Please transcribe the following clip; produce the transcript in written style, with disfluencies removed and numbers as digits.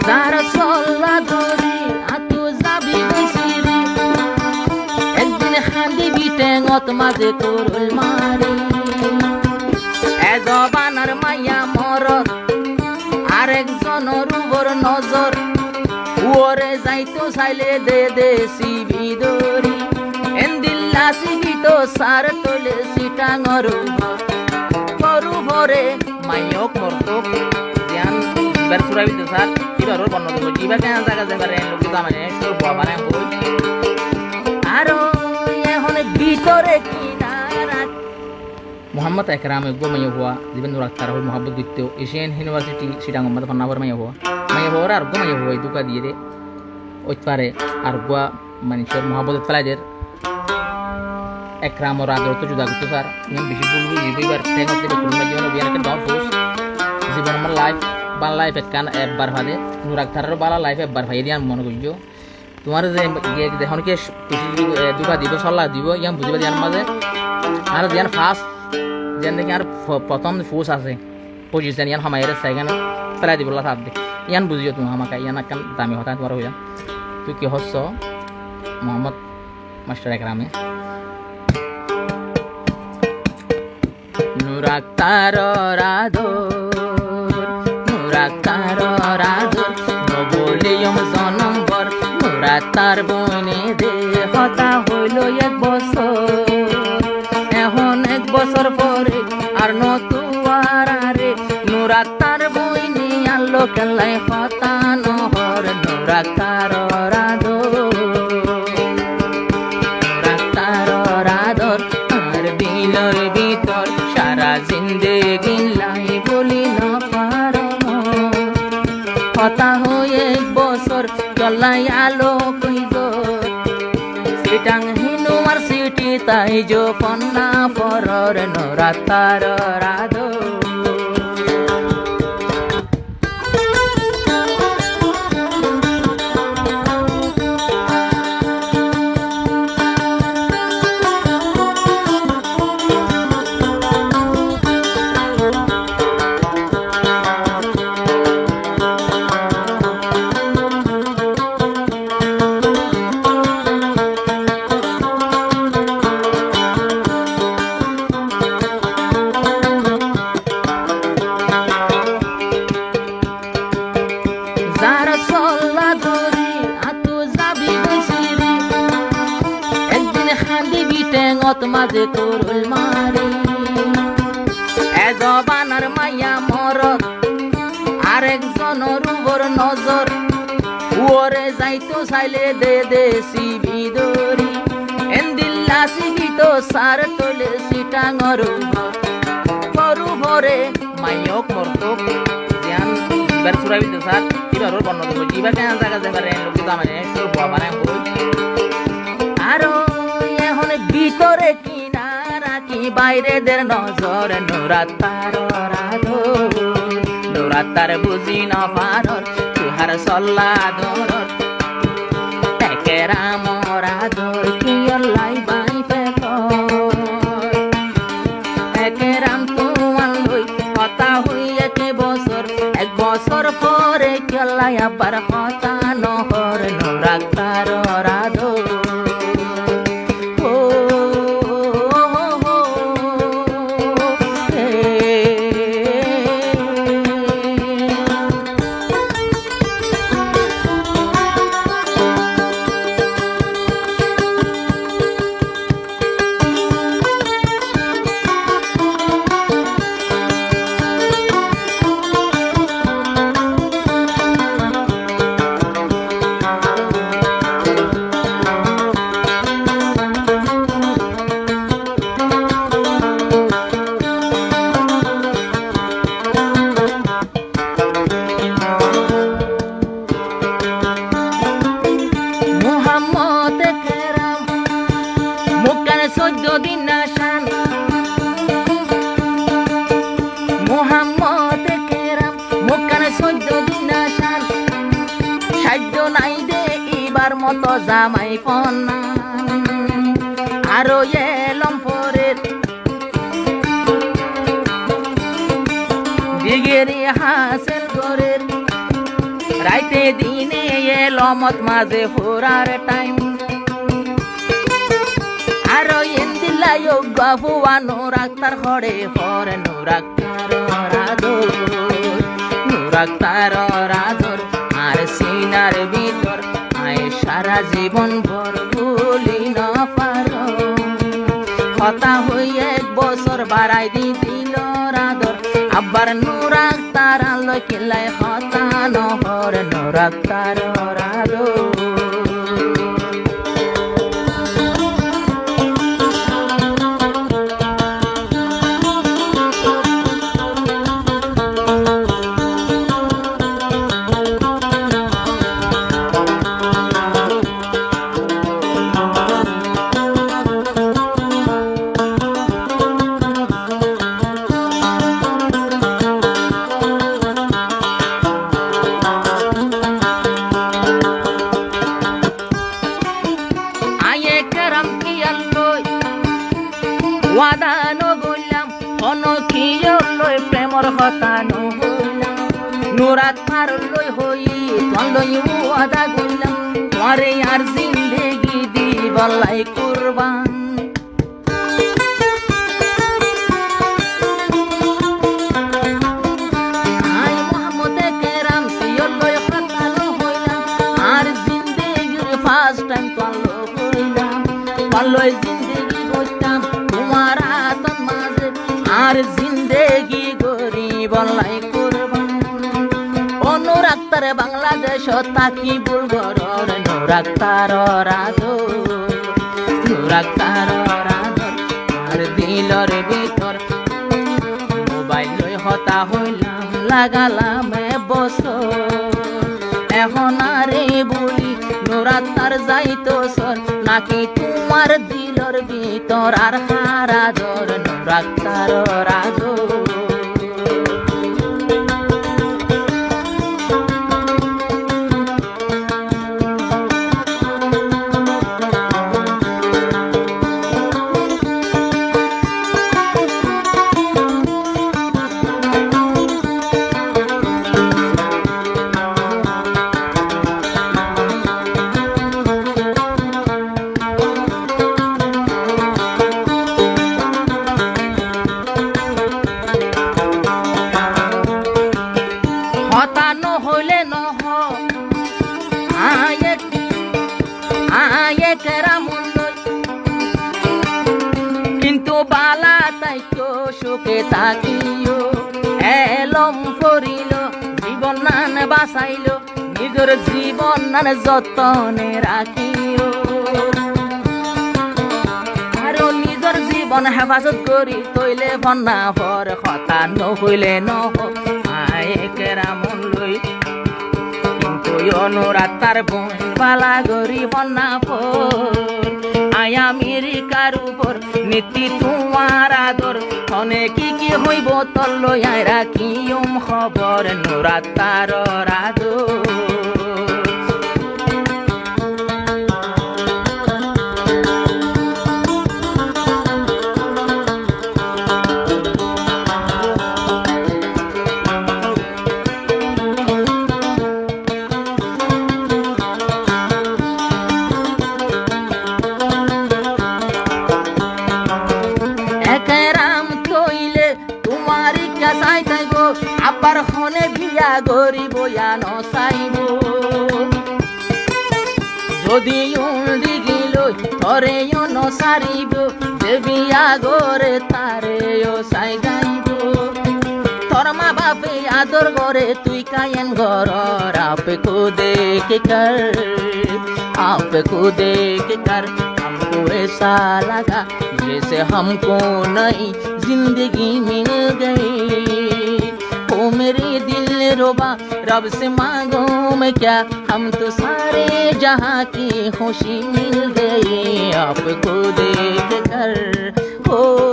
যার চল্লা ধরি আতু যাবি গৈছিলি একদিন খান্দিবি টেঙত মাঝে করল মারি এজবানার মাইয়া মরত আরেকজনের উপর নজর ওরে যাইতো চাইলে দে দে সিবি দরি এন্দিল্লা সিবি তো সার তোলে সিটাঙর করু ভরে মাইয়ক মরতক ধ্যান এবার সুরাবি তো স্যার এবার ওর বর্ণ দেবো এবার কেন জায়গা যাবার লোক তো মানে তোর বাবা মানে বই আরো এখন ভিতরে কি না মোহাম্মদ একরাম একগো মাইয়া হওয়া জীবন রাখতার হল মোহাম্মদ দিত্য এশিয়ান ইউনিভার্সিটি সিটাং মত পান্নাবর মাইয়া হওয়া আর গো মাইয়া হওয়া দুকা দিয়ে দে ওই পারে আর গোয়া মানুষের মোহাম্মদ ফেলাইদের একরাম ওর আদর তো জুদা করতো স্যার বেশি বলবো এবার ঠেঙ্গা দেবে কোনো জীবন বিয়ারকে দাও দোষ জীবন আমার লাইফ বাল লাইফ একখান একবার ভাদে নুরাকথারেরও বালা লাইফ একবার ভাই দিয়ে আমি মনে করছো তোমার যে দেখুন কি দুটা দিব সল্লা দিব ইয়ান বুঝিবা দিয়ার মাঝে আর দিয়ান ফার্স্ট যেন দেখি আর প্রথম ফোর্স আছে পজিশন ইয়ান হামাইয়ের সেকেন্ড ফেলাই দিব থাকবে ইয়ান বুঝিও তুমি আমাকে ইয়ান একখান দামি হতা তোমার হইয়া তুই কি হচ্ছ মোহাম্মদ মাস্টার একরামে নুরাকতার রাধর নবলিয়ম জনম্বর নুরাতার বনে দে হতা হইল এক বছর এখন এক বছর পরে আর নতুয়ারে নুরাতার বইনি আনলো কেলাই হতা নহর নুরাতার রাধর আর দিলর ভিতর সারা জিন্দেগি লাই বলি না পার কথা হয়ে এক বছর চলাই আলো কইজ সিটাং ইউনিভার্সিটি তাই যো পন্না পরর নরাতার রাধ মাঝে করল মারি এজবানার মাইয়া মরত আরেকজনের উপর নজর ওরে যাইতো চাইলে দে দে সিবি দরি এন্দিল্লা সিবি তো সার তোলে সিটাঙর করু ভরে মাইয়ক মরতক ধ্যান এবার সুরাবি তো স্যার এবার ওর বর্ণ দেবো এবার কেন জায়গা যাবার লোক তো মানে তোর বাবা মানে বই আরো এখন ভিতরে কি না রাখি বাইরে দের নজর নুরাতার বুঝি না পারর তুহার সল্লা ধর একরাম রাধর কি লাই বাই একরাম তোমার লই কথা হই এক বছর পরে কেলাই আবার কথা নহর নুরাতার রাধর চোদ্দ দিন নাশান মোহাম্মদ কেরাম মুখানে 14 দিন নাশান সাধ্য নাই দে এবার মতো জামাই পন্না আরো এলম পরের ডিগ্রি হাসিল করে রাইতে দিনে এলো মত মাঝে ফোরার টাইম আরো এন্দিলা যোগ্য ফুয়া নুরাক্তার খড়ে পরে নুরাক্তার রাধর আর সিনার ভিতর আয় সারা জীবন ভর ভুলি না পারো কথা হই 1 বছর বাড়াই দিল রাধর আবার নুরাক্তার আলো কিলাই হতা নহর নুরাক্তার রাধর ওয়াদা নগলাম অনকিয় লই প্রেমর কথা নগলাম নুরাক্তার লই হই তলই ওয়াদা গলাম তোমারে আর জিন্দেগি দিবালাই কুরবান আই মোহাম্মদ কেরাম কিয় লই কথা হইলাম আর জিন্দেগির ফার্স্ট টাইম তলো হইলাম তলই জিন্দেগি গইতাম তোমার আতন মাঝে আর জিন্দেগি গরিব লাই কুরবান অনুরাক্তার বাংলাদেশ তাকি বুলগর নুরাক্তার রাধর আর দিলর ভিতর মোবাইল লই হতা হইলাম লাগালাম বছর এখন আরে বলি নুরাক্তার যাইতো সর নাকি তোমার দিলর ভিতর আর হারাধর নুরাক্তার রাধর হতা নহলে নহ আয়ে কেরাম কিন্তু বালা তাইতো সুখে থাকিও এলম ফরিল জীবন নান বাঁচাইল নিজের জীবন নান যতনে রাখিও আরো নিজের জীবন হেফাজত করি তৈলে বন্যা ভর কথা নহইলে নহ আয়ে কেরাম লই কিন্তু অনুরাক্তার বোন বালা গরিব না ফোর আয় আমেরিকার উপর নীতি তোমার আদর অনেক কি হইব তল্ল আয় রাখিম খবর নুরাক্তার আদর আবার হনে বিয়া গরিব নসাইব যদি উন্দি গিল ধরে নসারিব যে বিয়া গরে তারে সাই গাইব তোর মা বাপে আদর করে তুই কায়েন ঘর আপে খুদে কে কর हमको ऐसा लगा जैसे हमको नई जिंदगी मिल गई ओ मेरे दिल रुबा रब से मांगो मैं क्या हम तो सारे जहां की खुशी मिल गई आपको देख कर हो